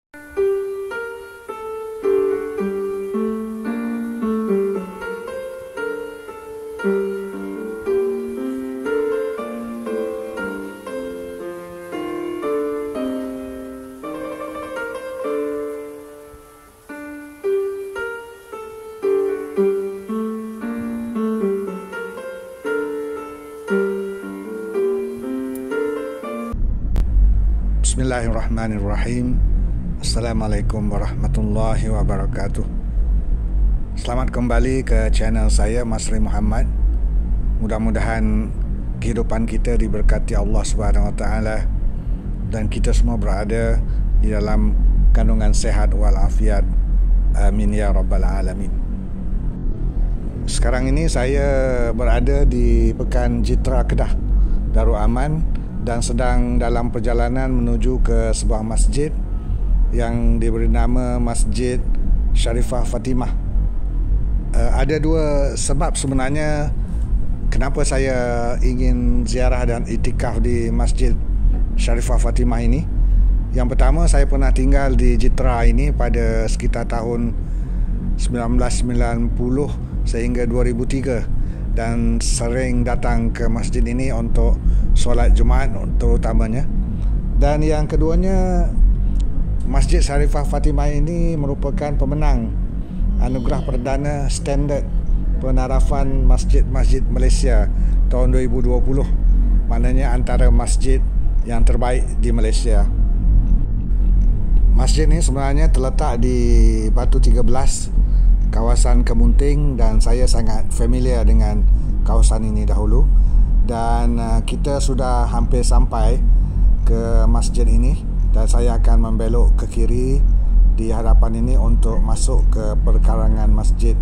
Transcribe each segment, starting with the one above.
Bismillahirrahmanirrahim. Assalamualaikum warahmatullahi wabarakatuh. Selamat kembali ke channel saya, Masri Muhammad. Mudah-mudahan kehidupan kita diberkati Allah Subhanahu Wa Taala dan kita semua berada di dalam kandungan sehat walafiat. Amin ya rabbal alamin. Sekarang ini saya berada di Pekan Jitra Kedah, Darul Aman, dan sedang dalam perjalanan menuju ke sebuah masjid yang diberi nama Masjid Sharifah Fatimah. Ada dua sebab sebenarnya kenapa saya ingin ziarah dan iktikaf di Masjid Sharifah Fatimah ini. Yang pertama, saya pernah tinggal di Jitra ini pada sekitar tahun 1990 sehingga 2003 dan sering datang ke masjid ini untuk solat Jumaat terutamanya. Dan yang keduanya, Masjid Sharifah Fatimah ini merupakan pemenang anugerah perdana standard penarafan masjid-masjid Malaysia tahun 2020. Maknanya antara masjid yang terbaik di Malaysia. Masjid ini sebenarnya terletak di Batu 13, kawasan Kemunting, dan saya sangat familiar dengan kawasan ini dahulu. Dan kita sudah hampir sampai ke masjid ini dan saya akan membelok ke kiri di hadapan ini untuk masuk ke perkarangan masjid.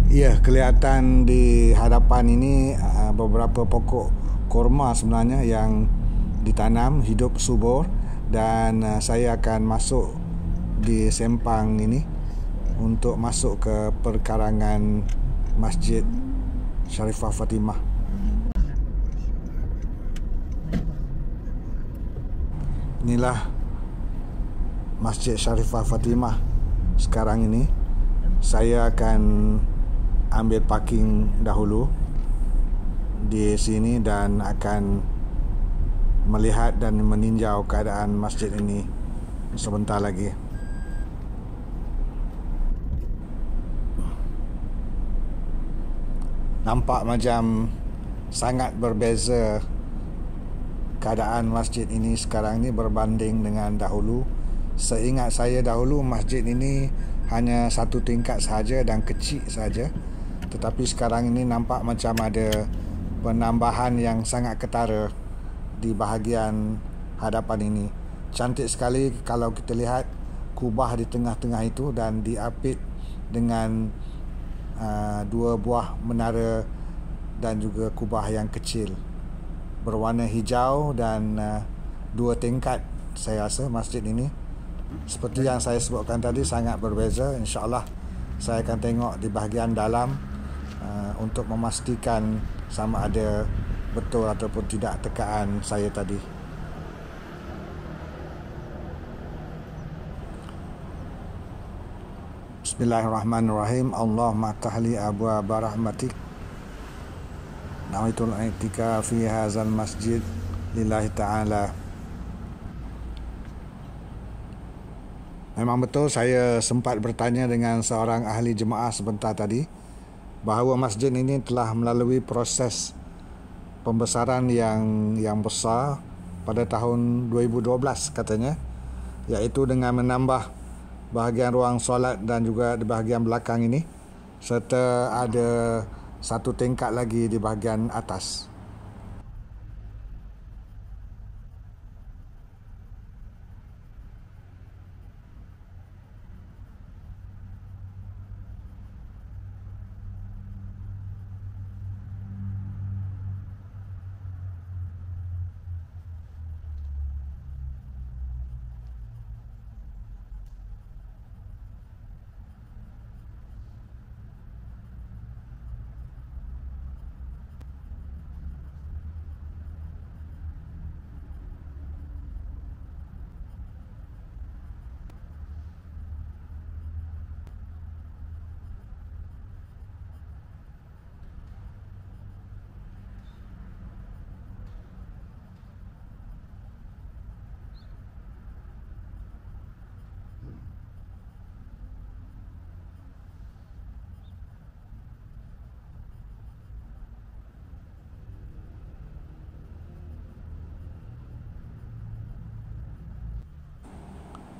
Ya, kelihatan di hadapan ini beberapa pokok kurma sebenarnya yang ditanam hidup subur, dan saya akan masuk di sempang ini untuk masuk ke perkarangan Masjid Sharifah Fatimah. Inilah Masjid Sharifah Fatimah. Sekarang ini saya akan ambil parking dahulu di sini dan akan melihat dan meninjau keadaan masjid ini sebentar lagi. Nampak macam sangat berbeza keadaan masjid ini sekarang ini berbanding dengan dahulu. Seingat saya dahulu masjid ini hanya satu tingkat sahaja dan kecil saja. Tetapi sekarang ini nampak macam ada penambahan yang sangat ketara di bahagian hadapan ini. Cantik sekali kalau kita lihat kubah di tengah-tengah itu dan diapit dengan dua buah menara dan juga kubah yang kecil berwarna hijau dan dua tingkat. Saya rasa masjid ini seperti yang saya sebutkan tadi sangat berbeza. InsyaAllah saya akan tengok di bahagian dalam untuk memastikan sama ada betul ataupun tidak tekaan saya tadi. Bismillahirrahmanirrahim. Allahumma tahli abwaaba rahmatik. Nawaitul i'tikaf fi hadzal masjid lillahi ta'ala. Memang betul, saya sempat bertanya dengan seorang ahli jemaah sebentar tadi bahawa masjid ini telah melalui proses pembesaran yang besar pada tahun 2012 katanya, iaitu dengan menambah bahagian ruang solat dan juga di bahagian belakang ini, serta ada satu tingkat lagi di bahagian atas.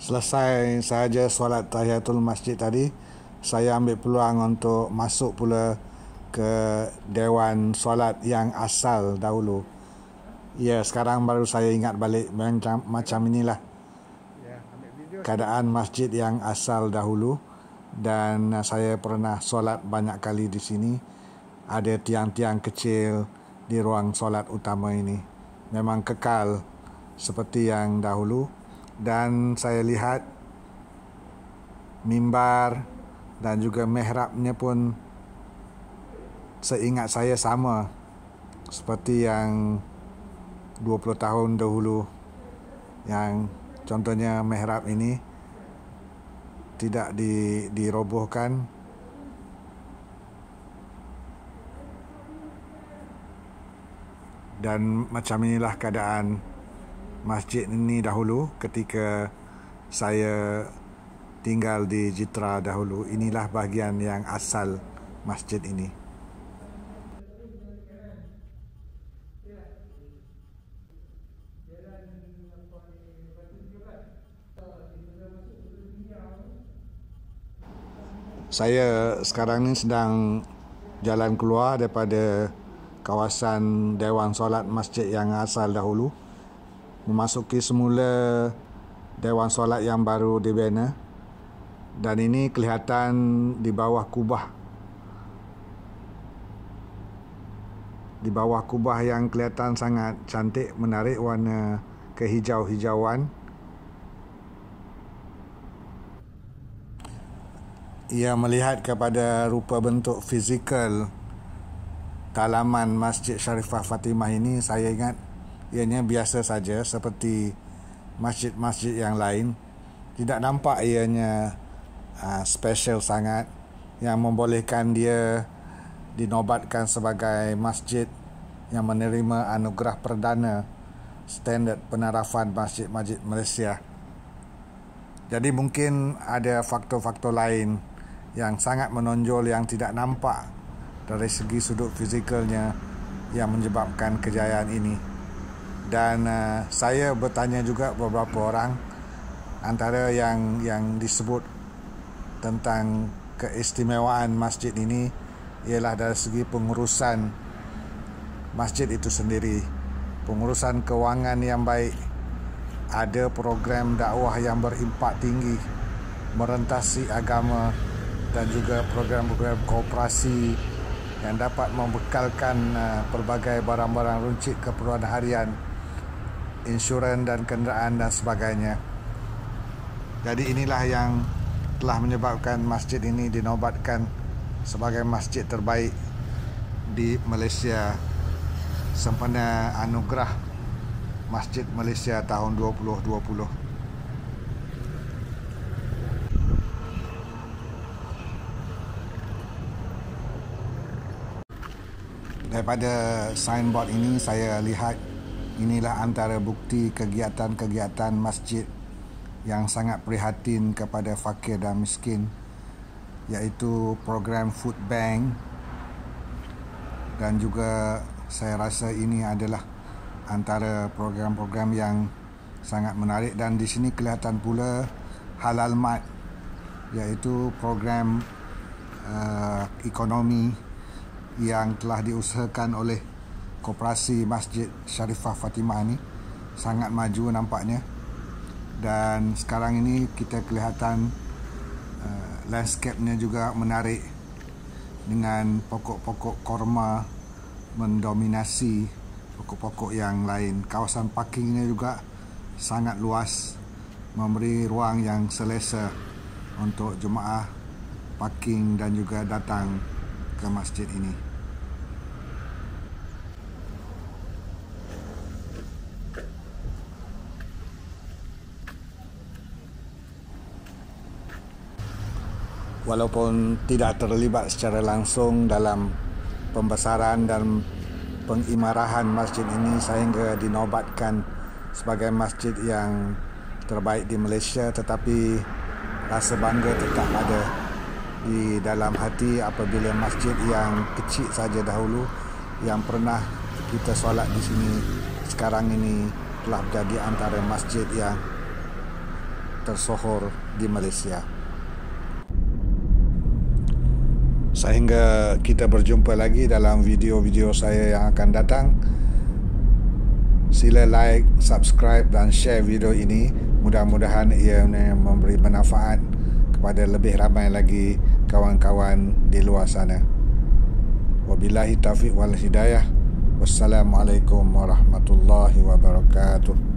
selesai sahaja solat tahiyatul masjid tadi, saya ambil peluang untuk masuk pula ke dewan solat yang asal dahulu. Ya, sekarang baru saya ingat balik macam inilah keadaan masjid yang asal dahulu. Dan saya pernah solat banyak kali di sini. Ada tiang-tiang kecil di ruang solat utama ini. Memang kekal seperti yang dahulu. Dan saya lihat mimbar dan juga mihrabnya pun seingat saya sama seperti yang 20 tahun dahulu. Yang contohnya mihrab ini tidak dirobohkan. Dan macam inilah keadaan masjid ini dahulu ketika saya tinggal di Jitra dahulu. Inilah bahagian yang asal masjid ini. Saya sekarang ni sedang jalan keluar daripada kawasan Dewan Solat Masjid yang asal dahulu, memasuki semula Dewan Solat yang baru dibina. Dan ini kelihatan di bawah kubah. Di bawah kubah yang kelihatan sangat cantik, menarik, warna kehijau-hijauan. Ia melihat kepada rupa bentuk fizikal dalaman Masjid Sharifah Fatimah ini, saya ingat ianya biasa saja seperti masjid-masjid yang lain. Tidak nampak ianya special sangat yang membolehkan dia dinobatkan sebagai masjid yang menerima anugerah perdana standard penarafan masjid-masjid Malaysia. Jadi mungkin ada faktor-faktor lain yang sangat menonjol yang tidak nampak dari segi sudut fizikalnya yang menyebabkan kejayaan ini. Dan saya bertanya juga beberapa orang, antara yang disebut tentang keistimewaan masjid ini ialah dari segi pengurusan masjid itu sendiri, pengurusan kewangan yang baik, ada program dakwah yang berimpak tinggi, merentasi agama, dan juga program-program kooperasi yang dapat membekalkan pelbagai barang-barang runcit keperluan harian, insurans dan kenderaan dan sebagainya. Jadi inilah yang telah menyebabkan masjid ini dinobatkan sebagai masjid terbaik di Malaysia sempena anugerah Masjid Malaysia tahun 2020. Daripada signboard ini saya lihat inilah antara bukti kegiatan-kegiatan masjid yang sangat prihatin kepada fakir dan miskin, iaitu program food bank. Dan juga saya rasa ini adalah antara program-program yang sangat menarik. Dan di sini kelihatan pula Halal Mart, iaitu program ekonomi yang telah diusahakan oleh Koperasi Masjid Sharifah Fatimah ini. Sangat maju nampaknya. Dan sekarang ini kita kelihatan landscape-nya juga menarik dengan pokok-pokok korma mendominasi pokok-pokok yang lain. Kawasan parkingnya juga sangat luas, memberi ruang yang selesa untuk jemaah parking dan juga datang ke masjid ini. Walaupun tidak terlibat secara langsung dalam pembesaran dan pengimarahan masjid ini sehingga dinobatkan sebagai masjid yang terbaik di Malaysia, tetapi rasa bangga tetap ada di dalam hati apabila masjid yang kecil saja dahulu yang pernah kita solat di sini sekarang ini telah menjadi antara masjid yang tersohor di Malaysia. Sehingga kita berjumpa lagi dalam video-video saya yang akan datang. Sila like, subscribe dan share video ini. Mudah-mudahan ia memberi manfaat kepada lebih ramai lagi kawan-kawan di luar sana. Wabillahi taufiq wal hidayah. Wassalamualaikum warahmatullahi wabarakatuh.